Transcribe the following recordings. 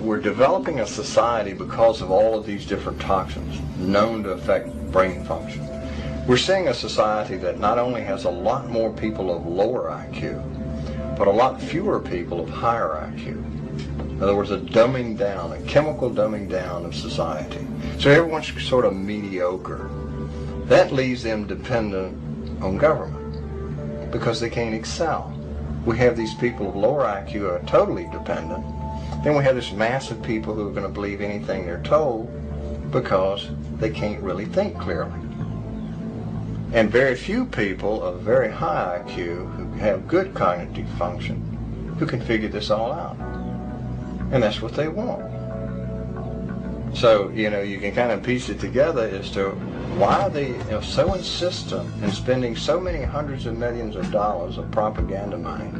We're developing a society because of all of these different toxins known to affect brain function. We're seeing a society that not only has a lot more people of lower IQ, but a lot fewer people of higher IQ. In other words, a dumbing down, a chemical dumbing down of society. So everyone's sort of mediocre. That leaves them dependent on government because they can't excel. We have these people of lower IQ who are totally dependent. Then we have this mass of people who are going to believe anything they're told because they can't really think clearly. And very few people of very high IQ who have good cognitive function who can figure this all out. And that's what they want. So, you can kind of piece it together as to why they so insistent in spending so many hundreds of millions of dollars of propaganda money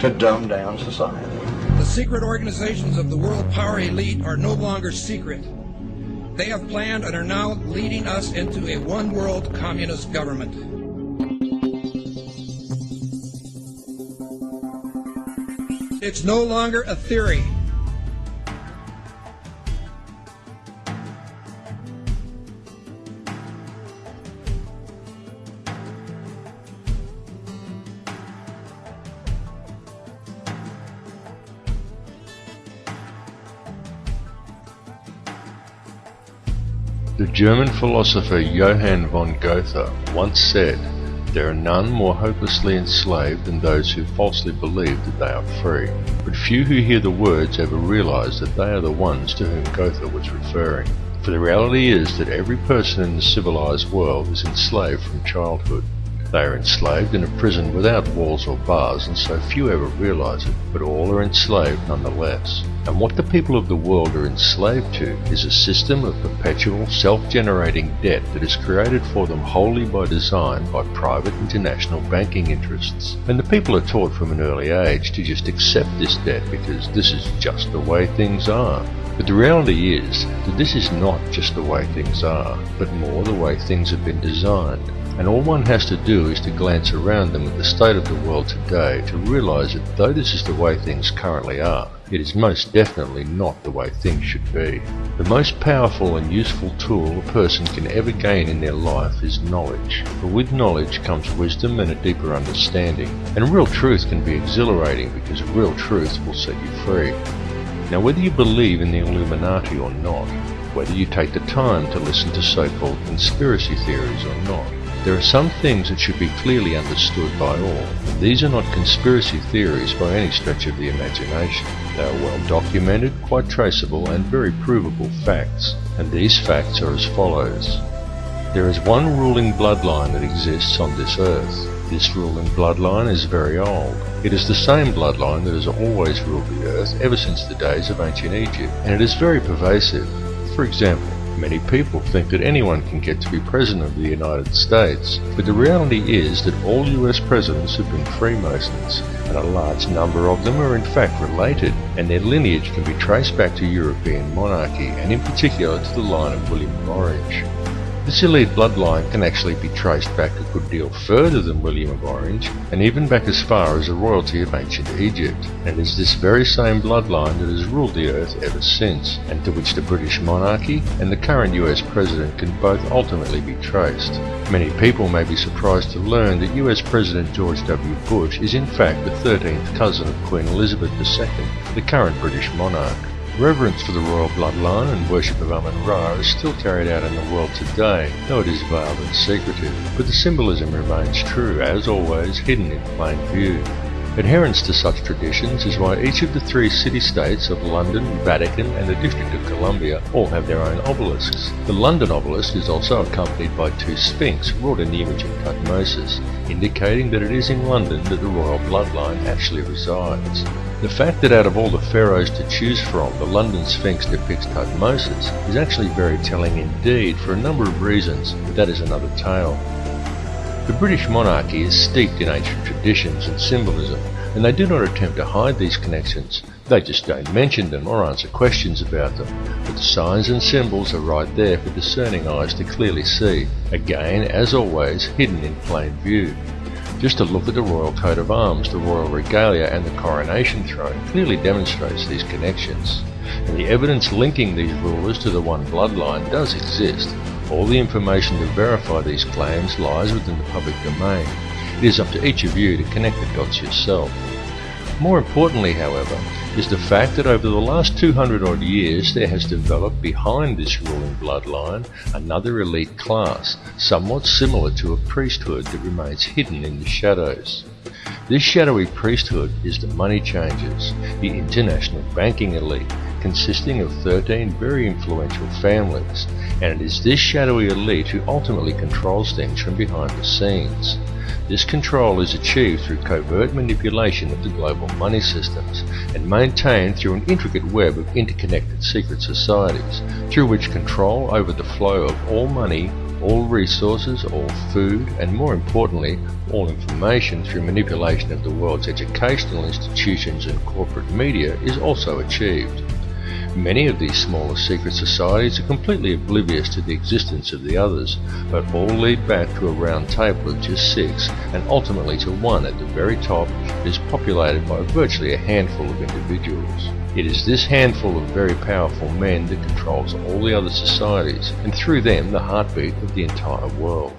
to dumb down society. The secret organizations of the world power elite are no longer secret. They have planned and are now leading us into a one-world communist government. It's no longer a theory. The German philosopher Johann von Goethe once said, "There are none more hopelessly enslaved than those who falsely believe that they are free." But few who hear the words ever realize that they are the ones to whom Goethe was referring. For the reality is that every person in the civilized world is enslaved from childhood. They are enslaved in a prison without walls or bars, and so few ever realize it, but all are enslaved nonetheless. And what the people of the world are enslaved to is a system of perpetual self-generating debt that is created for them wholly by design by private international banking interests. And the people are taught from an early age to just accept this debt because this is just the way things are. But the reality is that this is not just the way things are, but more the way things have been designed. And all one has to do is to glance around them at the state of the world today to realize that though this is the way things currently are, it is most definitely not the way things should be. The most powerful and useful tool a person can ever gain in their life is knowledge. For with knowledge comes wisdom and a deeper understanding. And real truth can be exhilarating because real truth will set you free. Now whether you believe in the Illuminati or not, whether you take the time to listen to so-called conspiracy theories or not, there are some things that should be clearly understood by all. These are not conspiracy theories by any stretch of the imagination. They are well documented, quite traceable, and very provable facts. And these facts are as follows. There is one ruling bloodline that exists on this earth. This ruling bloodline is very old. It is the same bloodline that has always ruled the earth ever since the days of ancient Egypt, and it is very pervasive. For example, many people think that anyone can get to be President of the United States, but the reality is that all US presidents have been Freemasons, and a large number of them are in fact related, and their lineage can be traced back to European monarchy, and in particular to the line of William of Orange. This elite bloodline can actually be traced back a good deal further than William of Orange, and even back as far as the royalty of ancient Egypt, and it is this very same bloodline that has ruled the earth ever since, and to which the British monarchy and the current US president can both ultimately be traced. Many people may be surprised to learn that US President George W. Bush is in fact the 13th cousin of Queen Elizabeth II, the current British monarch. Reverence for the royal bloodline and worship of Amun-Ra is still carried out in the world today, though it is veiled and secretive, but the symbolism remains true, as always, hidden in plain view. Adherence to such traditions is why each of the three city-states of London, Vatican and the District of Columbia all have their own obelisks. The London obelisk is also accompanied by two sphinx wrought in the image of Tutmosis, indicating that it is in London that the royal bloodline actually resides. The fact that out of all the pharaohs to choose from, the London Sphinx depicts Tutmosis is actually very telling indeed for a number of reasons, but that is another tale. The British monarchy is steeped in ancient traditions and symbolism, and they do not attempt to hide these connections. They just don't mention them or answer questions about them, but the signs and symbols are right there for discerning eyes to clearly see, again, as always, hidden in plain view. Just a look at the royal coat of arms, the royal regalia and the coronation throne clearly demonstrates these connections. And the evidence linking these rulers to the one bloodline does exist. All the information to verify these claims lies within the public domain. It is up to each of you to connect the dots yourself. More importantly, however, is the fact that over the last 200 odd years there has developed behind this ruling bloodline another elite class, somewhat similar to a priesthood that remains hidden in the shadows. This shadowy priesthood is the money changers, the international banking elite, consisting of 13 very influential families, and it is this shadowy elite who ultimately controls things from behind the scenes. This control is achieved through covert manipulation of the global money systems and maintained through an intricate web of interconnected secret societies, through which control over the flow of all money, all resources, all food, and more importantly, all information through manipulation of the world's educational institutions and corporate media is also achieved. Many of these smaller secret societies are completely oblivious to the existence of the others, but all lead back to a round table of just 6 and ultimately to one at the very top that is populated by virtually a handful of individuals. It is this handful of very powerful men that controls all the other societies, and through them the heartbeat of the entire world.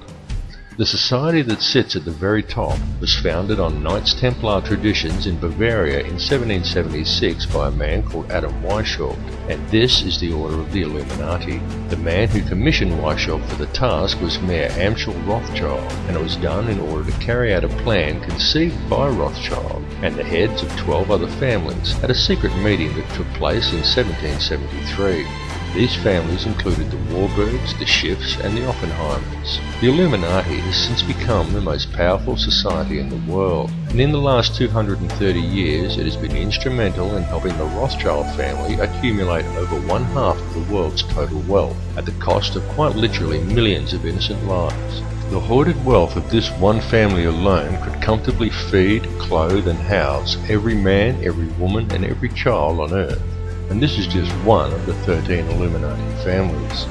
The society that sits at the very top was founded on Knights Templar traditions in Bavaria in 1776 by a man called Adam Weishaupt, and this is the Order of the Illuminati. The man who commissioned Weishaupt for the task was Mayor Amschel Rothschild, and it was done in order to carry out a plan conceived by Rothschild and the heads of 12 other families at a secret meeting that took place in 1773. These families included the Warburgs, the Schiffs, and the Oppenheimers. The Illuminati has since become the most powerful society in the world, and in the last 230 years it has been instrumental in helping the Rothschild family accumulate over 1/2 of the world's total wealth, at the cost of quite literally millions of innocent lives. The hoarded wealth of this one family alone could comfortably feed, clothe, and house every man, every woman, and every child on Earth. And this is just one of the 13 Illuminati families.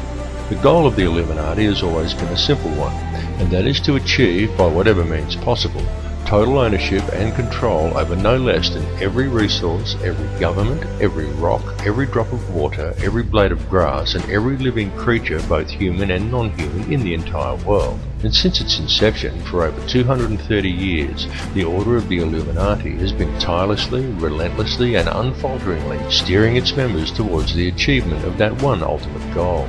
The goal of the Illuminati has always been a simple one, and that is to achieve, by whatever means possible, total ownership and control over no less than every resource, every government, every rock, every drop of water, every blade of grass, and every living creature, both human and non-human, in the entire world. And since its inception, for over 230 years, the Order of the Illuminati has been tirelessly, relentlessly, and unfalteringly steering its members towards the achievement of that one ultimate goal.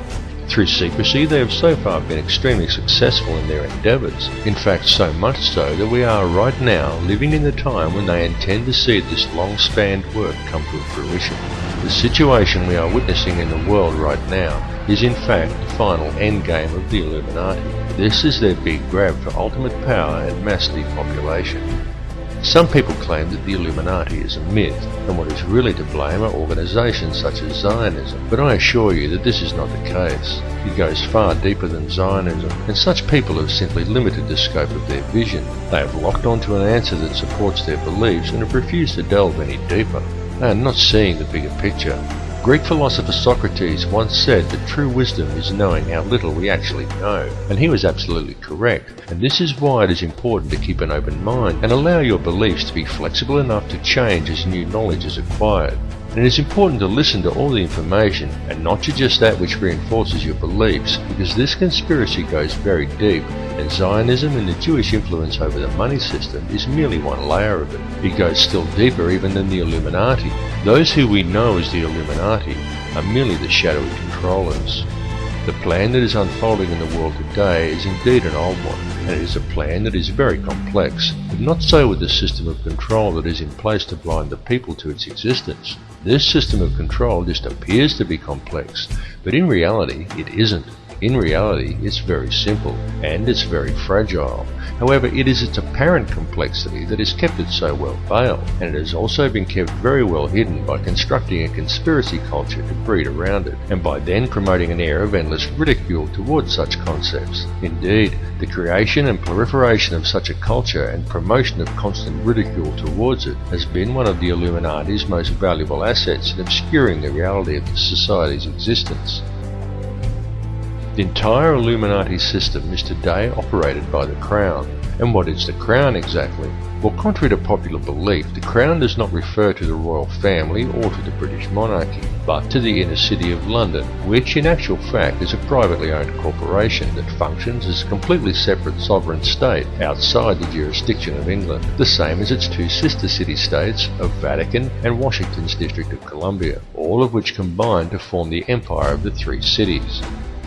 Through secrecy, they have so far been extremely successful in their endeavours. In fact, so much so that we are right now living in the time when they intend to see this long-spanned work come to fruition. The situation we are witnessing in the world right now is in fact the final endgame of the Illuminati. This is their big grab for ultimate power and mass depopulation. Some people claim that the Illuminati is a myth, and what is really to blame are organisations such as Zionism, but I assure you that this is not the case. It goes far deeper than Zionism, and such people have simply limited the scope of their vision. They have locked onto an answer that supports their beliefs and have refused to delve any deeper. They are not seeing the bigger picture. Greek philosopher Socrates once said that true wisdom is knowing how little we actually know, and he was absolutely correct, and this is why it is important to keep an open mind and allow your beliefs to be flexible enough to change as new knowledge is acquired. And it is important to listen to all the information and not to just that which reinforces your beliefs, because this conspiracy goes very deep, and Zionism and the Jewish influence over the money system is merely one layer of it. It goes still deeper even than the Illuminati. Those who we know as the Illuminati are merely the shadowy controllers. The plan that is unfolding in the world today is indeed an old one, and it is a plan that is very complex, but not so with the system of control that is in place to blind the people to its existence. This system of control just appears to be complex, but in reality it isn't. In reality, it's very simple, and it's very fragile. However, it is its apparent complexity that has kept it so well veiled, and it has also been kept very well hidden by constructing a conspiracy culture to breed around it, and by then promoting an air of endless ridicule towards such concepts. Indeed, the creation and proliferation of such a culture and promotion of constant ridicule towards it has been one of the Illuminati's most valuable assets in obscuring the reality of the society's existence. The entire Illuminati system is today operated by the Crown, And what is the Crown exactly? Well, contrary to popular belief, the Crown does not refer to the royal family or to the British monarchy, but to the inner city of London, which in actual fact is a privately owned corporation that functions as a completely separate sovereign state outside the jurisdiction of England, the same as its two sister city-states of Vatican and Washington's District of Columbia, all of which combine to form the empire of the three cities.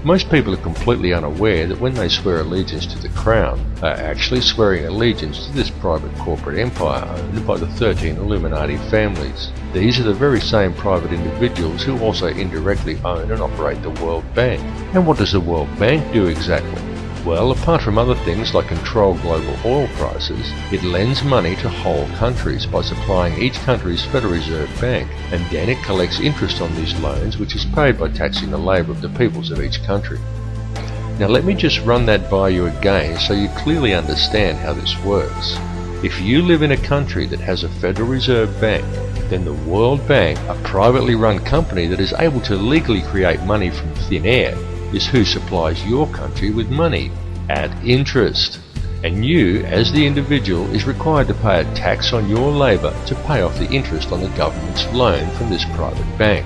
Most people are completely unaware that when they swear allegiance to the Crown, they are actually swearing allegiance to this private corporate empire owned by the 13 Illuminati families. These are the very same private individuals who also indirectly own and operate the World Bank. And what does the World Bank do exactly? Well, apart from other things like control global oil prices, it lends money to whole countries by supplying each country's Federal Reserve Bank, and then it collects interest on these loans, which is paid by taxing the labour of the peoples of each country. Now let me just run that by you again so you clearly understand how this works. If you live in a country that has a Federal Reserve Bank, then the World Bank, a privately run company that is able to legally create money from thin air, is who supplies your country with money at interest. And you, as the individual, is required to pay a tax on your labour to pay off the interest on the government's loan from this private bank.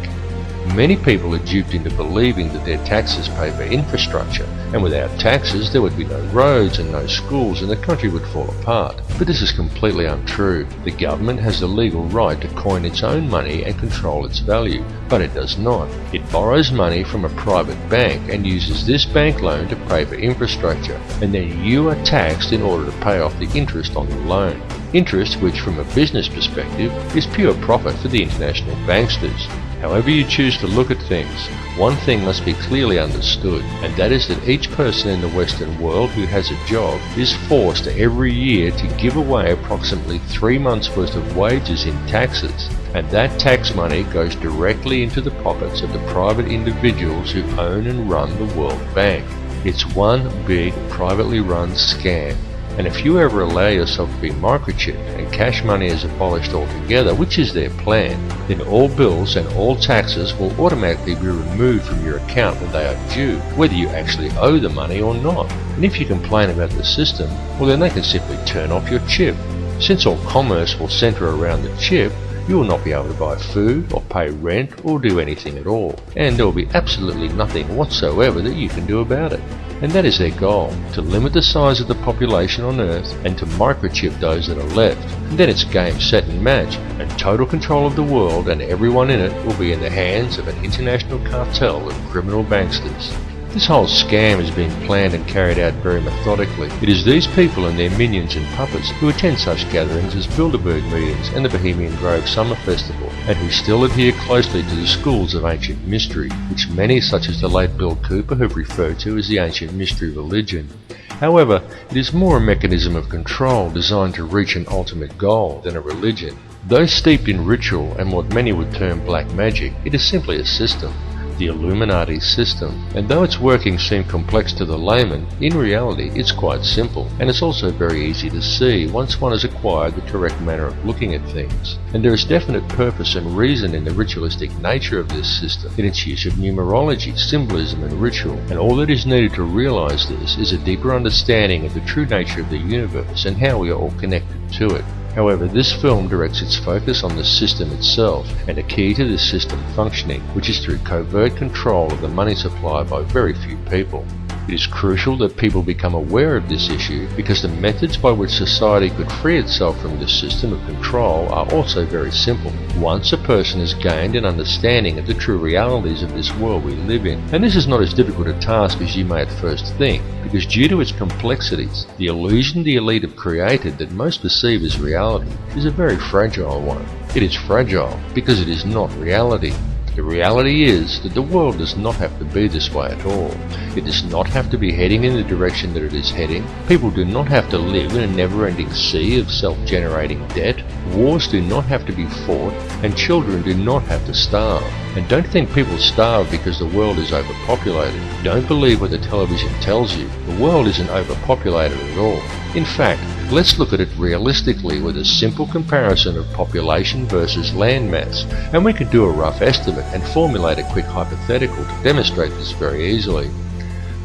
Many people are duped into believing that their taxes pay for infrastructure, and without taxes there would be no roads and no schools and the country would fall apart. But this is completely untrue. The government has the legal right to coin its own money and control its value, but it does not. It borrows money from a private bank and uses this bank loan to pay for infrastructure, and then you are taxed in order to pay off the interest on the loan. Interest which, from a business perspective, is pure profit for the international banksters. However you choose to look at things, one thing must be clearly understood, and that is that each person in the Western world who has a job is forced every year to give away approximately 3 months' worth of wages in taxes, and that tax money goes directly into the pockets of the private individuals who own and run the World Bank. It's one big privately run scam. And if you ever allow yourself to be microchipped and cash money is abolished altogether, which is their plan, then all bills and all taxes will automatically be removed from your account when they are due, whether you actually owe the money or not. And if you complain about the system, well then they can simply turn off your chip. Since all commerce will centre around the chip, you will not be able to buy food or pay rent or do anything at all, and there will be absolutely nothing whatsoever that you can do about it. And that is their goal, to limit the size of the population on Earth and to microchip those that are left. And then it's game, set and match, and total control of the world and everyone in it will be in the hands of an international cartel of criminal banksters. This whole scam is being planned and carried out very methodically. It is these people and their minions and puppets who attend such gatherings as Bilderberg meetings and the Bohemian Grove Summer Festival, and who still adhere closely to the schools of ancient mystery, which many such as the late Bill Cooper have referred to as the ancient mystery religion. However, it is more a mechanism of control designed to reach an ultimate goal than a religion. Though steeped in ritual and what many would term black magic, it is simply a system. The Illuminati system, and though its workings seem complex to the layman, in reality it's quite simple, and it's also very easy to see once one has acquired the correct manner of looking at things. And there is definite purpose and reason in the ritualistic nature of this system, in its use of numerology, symbolism and ritual, and all that is needed to realize this is a deeper understanding of the true nature of the universe and how we are all connected to it. However, this film directs its focus on the system itself, and a key to this system functioning, which is through covert control of the money supply by very few people. It is crucial that people become aware of this issue because the methods by which society could free itself from this system of control are also very simple. Once a person has gained an understanding of the true realities of this world we live in, and this is not as difficult a task as you may at first think, because due to its complexities, the illusion the elite have created that most perceive as reality is a very fragile one. It is fragile because it is not reality. The reality is that the world does not have to be this way at all. It does not have to be heading in the direction that it is heading. People do not have to live in a never-ending sea of self-generating debt. Wars do not have to be fought, and children do not have to starve. And don't think people starve because the world is overpopulated. Don't believe what the television tells you. The world isn't overpopulated at all. In fact, let's look at it realistically with a simple comparison of population versus land mass, and we can do a rough estimate and formulate a quick hypothetical to demonstrate this very easily.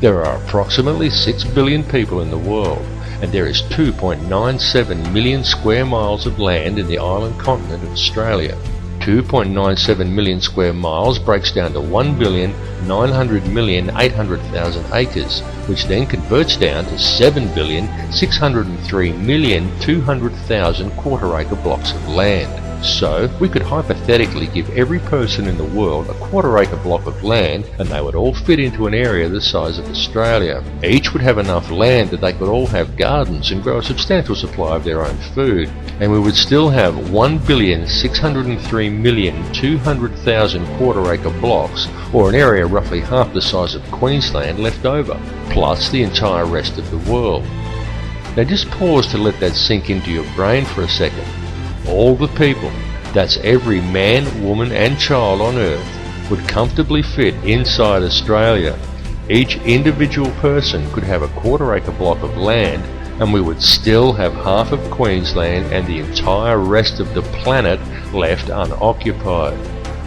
There are approximately 6 billion people in the world, and there is 2.97 million square miles of land in the island continent of Australia. 2.97 million square miles breaks down to 1,900,800,000 acres, which then converts down to 7,603,200,000 quarter-acre blocks of land. So, we could hypothetically give every person in the world a quarter-acre block of land, and they would all fit into an area the size of Australia. Each would have enough land that they could all have gardens and grow a substantial supply of their own food. And we would still have 1,603,200,000 quarter-acre blocks, or an area roughly half the size of Queensland, left over, plus the entire rest of the world. Now just pause to let that sink into your brain for a second. All the people, that's every man, woman and child on Earth, would comfortably fit inside Australia. Each individual person could have a quarter-acre block of land, and we would still have half of Queensland and the entire rest of the planet left unoccupied.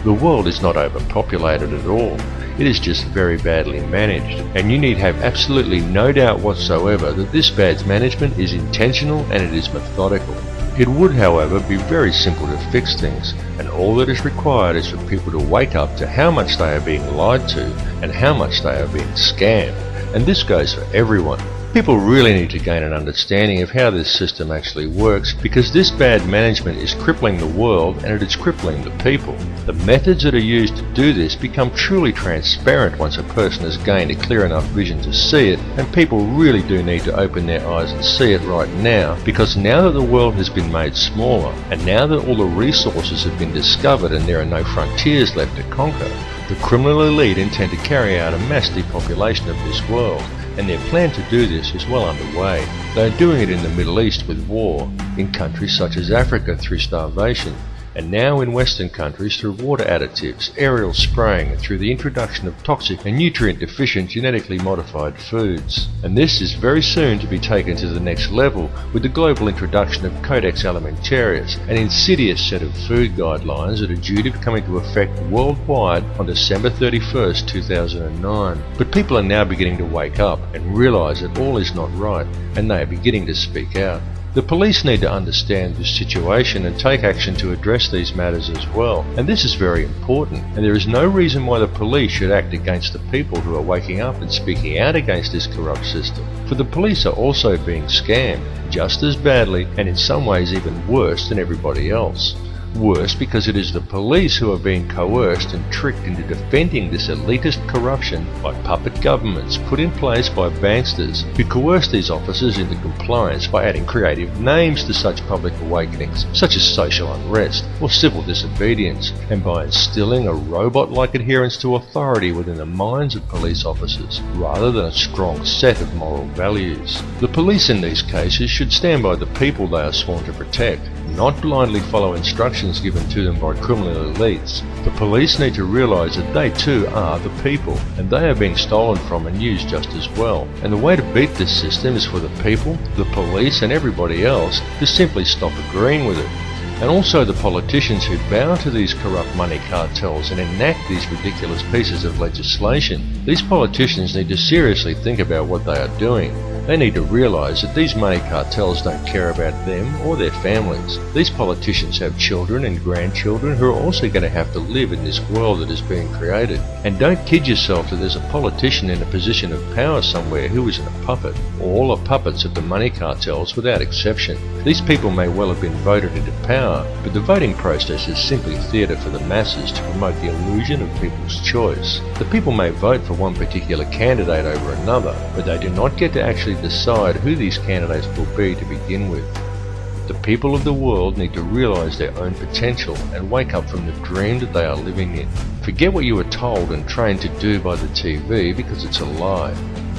The world is not overpopulated at all. It is just very badly managed, and you need have absolutely no doubt whatsoever that this bad management is intentional and it is methodical. It would, however, be very simple to fix things, and all that is required is for people to wake up to how much they are being lied to and how much they are being scammed. And this goes for everyone. People really need to gain an understanding of how this system actually works, because this bad management is crippling the world and it is crippling the people. The methods that are used to do this become truly transparent once a person has gained a clear enough vision to see it, and people really do need to open their eyes and see it right now, because now that the world has been made smaller, and now that all the resources have been discovered and there are no frontiers left to conquer, the criminal elite intend to carry out a mass depopulation of this world. And their plan to do this is well underway. They are doing it in the Middle East with war, in countries such as Africa through starvation, and now in Western countries through water additives, aerial spraying, and through the introduction of toxic and nutrient-deficient genetically modified foods. And this is very soon to be taken to the next level with the global introduction of Codex Alimentarius, an insidious set of food guidelines that are due to come into effect worldwide on December 31st, 2009. But people are now beginning to wake up and realise that all is not right, and they are beginning to speak out. The police need to understand this situation and take action to address these matters as well, and this is very important, and there is no reason why the police should act against the people who are waking up and speaking out against this corrupt system, for the police are also being scammed, just as badly and in some ways even worse than everybody else. Worse because it is the police who are being coerced and tricked into defending this elitist corruption by puppet governments put in place by banksters who coerce these officers into compliance by adding creative names to such public awakenings, such as social unrest or civil disobedience, and by instilling a robot-like adherence to authority within the minds of police officers, rather than a strong set of moral values. The police in these cases should stand by the people they are sworn to protect, not blindly follow instructions given to them by criminal elites. The police need to realise that they too are the people, and they are being stolen from and used just as well. And the way to beat this system is for the people, the police and everybody else to simply stop agreeing with it. And also the politicians who bow to these corrupt money cartels and enact these ridiculous pieces of legislation. These politicians need to seriously think about what they are doing. They need to realise that these money cartels don't care about them or their families. These politicians have children and grandchildren who are also going to have to live in this world that is being created. And don't kid yourself that there's a politician in a position of power somewhere who isn't a puppet. All are puppets of the money cartels without exception. These people may well have been voted into power, but the voting process is simply theatre for the masses to promote the illusion of people's choice. The people may vote for one particular candidate over another, but they do not get to actually decide who these candidates will be to begin with. The people of the world need to realise their own potential and wake up from the dream that they are living in. Forget what you were told and trained to do by the TV, because it's a lie.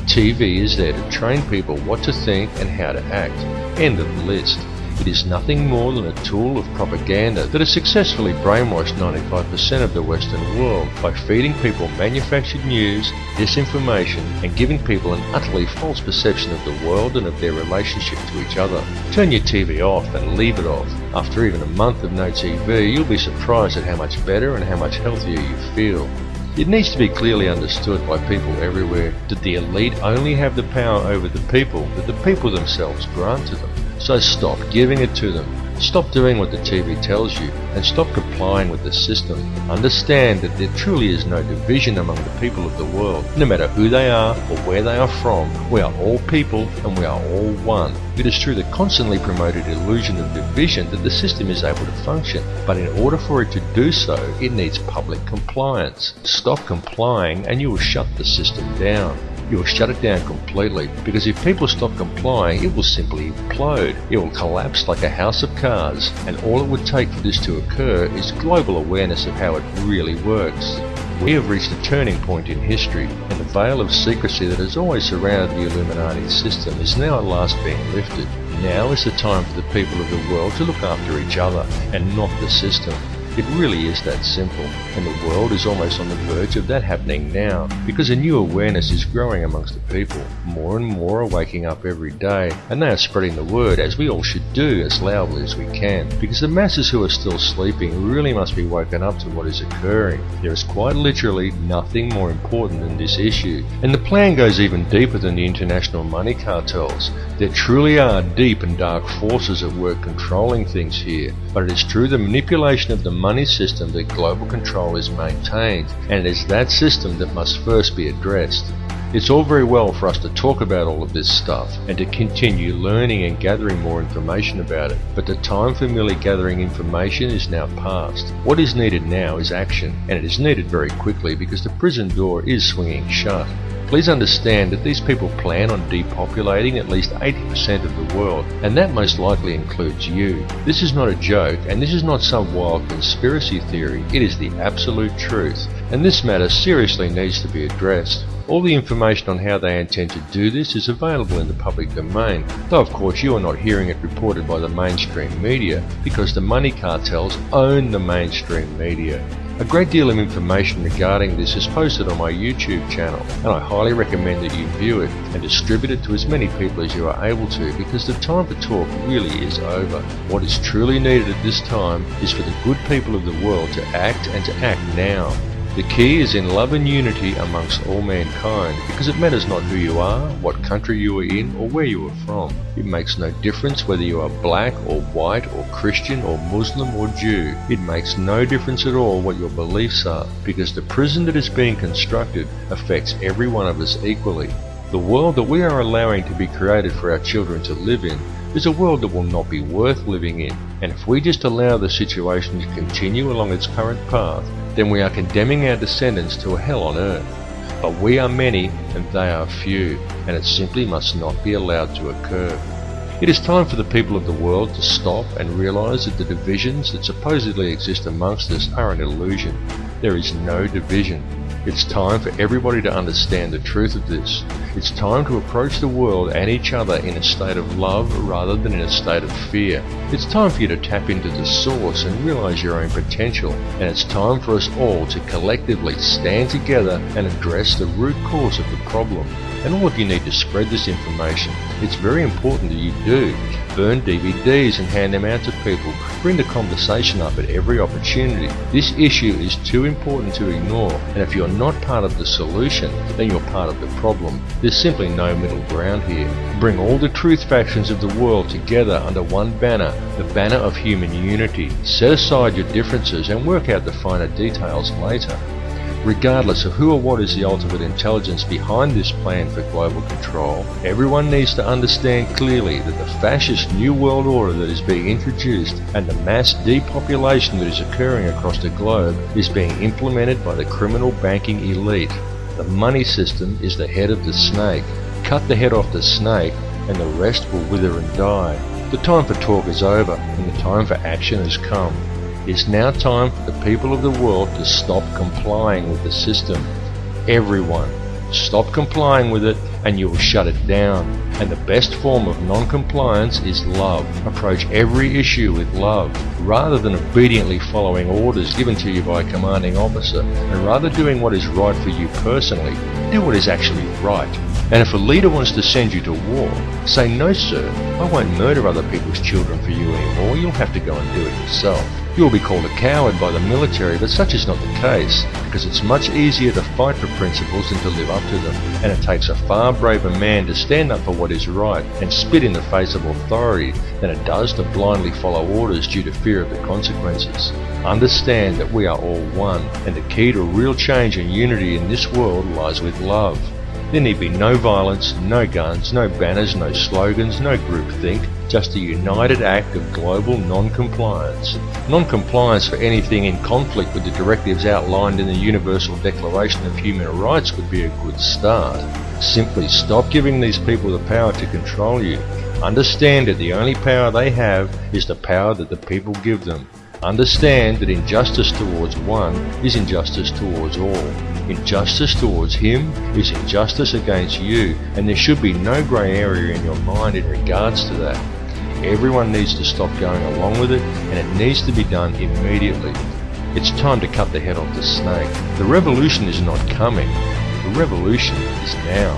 TV is there to train people what to think and how to act. End of the list. It is nothing more than a tool of propaganda that has successfully brainwashed 95% of the Western world by feeding people manufactured news, disinformation, and giving people an utterly false perception of the world and of their relationship to each other. Turn your TV off and leave it off. After even a month of no TV, you'll be surprised at how much better and how much healthier you feel. It needs to be clearly understood by people everywhere that the elite only have the power over the people that the people themselves grant to them. So stop giving it to them. Stop doing what the TV tells you and stop complying with the system. Understand that there truly is no division among the people of the world. No matter who they are or where they are from, we are all people and we are all one. It is through the constantly promoted illusion of division that the system is able to function. But in order for it to do so, it needs public compliance. Stop complying and you will shut the system down. You will shut it down completely, because if people stop complying, it will simply implode. It will collapse like a house of cards, and all it would take for this to occur is global awareness of how it really works. We have reached a turning point in history, and the veil of secrecy that has always surrounded the Illuminati system is now at last being lifted. Now is the time for the people of the world to look after each other, and not the system. It really is that simple, and the world is almost on the verge of that happening now, because a new awareness is growing amongst the people. More and more are waking up every day, and they are spreading the word, as we all should do, as loudly as we can, because the masses who are still sleeping really must be woken up to what is occurring. There is quite literally nothing more important than this issue, and the plan goes even deeper than the international money cartels. There truly are deep and dark forces at work controlling things here, but it is through the manipulation of the money system that global control is maintained, and it is that system that must first be addressed. It's all very well for us to talk about all of this stuff and to continue learning and gathering more information about it, but the time for merely gathering information is now past. What is needed now is action, and it is needed very quickly because the prison door is swinging shut. Please understand that these people plan on depopulating at least 80% of the world, and that most likely includes you. This is not a joke, and this is not some wild conspiracy theory. It is the absolute truth, and this matter seriously needs to be addressed. All the information on how they intend to do this is available in the public domain, though of course you are not hearing it reported by the mainstream media, because the money cartels own the mainstream media. A great deal of information regarding this is posted on my YouTube channel, and I highly recommend that you view it and distribute it to as many people as you are able to, because the time for talk really is over. What is truly needed at this time is for the good people of the world to act, and to act now. The key is in love and unity amongst all mankind, because it matters not who you are, what country you are in, or where you are from. It makes no difference whether you are black or white or Christian or Muslim or Jew. It makes no difference at all what your beliefs are, because the prison that is being constructed affects every one of us equally. The world that we are allowing to be created for our children to live in is a world that will not be worth living in, and if we just allow the situation to continue along its current path, then we are condemning our descendants to a hell on earth. But we are many and they are few, and it simply must not be allowed to occur. It is time for the people of the world to stop and realize that the divisions that supposedly exist amongst us are an illusion. There is no division. It's time for everybody to understand the truth of this. It's time to approach the world and each other in a state of love rather than in a state of fear. It's time for you to tap into the source and realize your own potential. And it's time for us all to collectively stand together and address the root cause of the problem. And all of you need to spread this information. It's very important that you do. Burn DVDs and hand them out to people. Bring the conversation up at every opportunity. This issue is too important to ignore, and if you're not part of the solution, then you're part of the problem. There's simply no middle ground here. Bring all the truth factions of the world together under one banner, the banner of human unity. Set aside your differences and work out the finer details later. Regardless of who or what is the ultimate intelligence behind this plan for global control, everyone needs to understand clearly that the fascist New World Order that is being introduced and the mass depopulation that is occurring across the globe is being implemented by the criminal banking elite. The money system is the head of the snake. Cut the head off the snake and the rest will wither and die. The time for talk is over and the time for action has come. It's now time for the people of the world to stop complying with the system. Everyone, stop complying with it and you will shut it down. And the best form of non-compliance is love. Approach every issue with love, rather than obediently following orders given to you by a commanding officer, and rather doing what is right for you personally. Do what is actually right. And if a leader wants to send you to war, say, "No sir, I won't murder other people's children for you anymore, you'll have to go and do it yourself." You will be called a coward by the military, but such is not the case, because it's much easier to fight for principles than to live up to them, and it takes a far braver man to stand up for what is right and spit in the face of authority than it does to blindly follow orders due to fear of the consequences. Understand that we are all one, and the key to real change and unity in this world lies with love. There need be no violence, no guns, no banners, no slogans, no groupthink, just a united act of global non-compliance. Non-compliance for anything in conflict with the directives outlined in the Universal Declaration of Human Rights would be a good start. Simply stop giving these people the power to control you. Understand that the only power they have is the power that the people give them. Understand that injustice towards one is injustice towards all. Injustice towards him is injustice against you, and there should be no grey area in your mind in regards to that. Everyone needs to stop going along with it, and it needs to be done immediately. It's time to cut the head off the snake. The revolution is not coming. The revolution is now.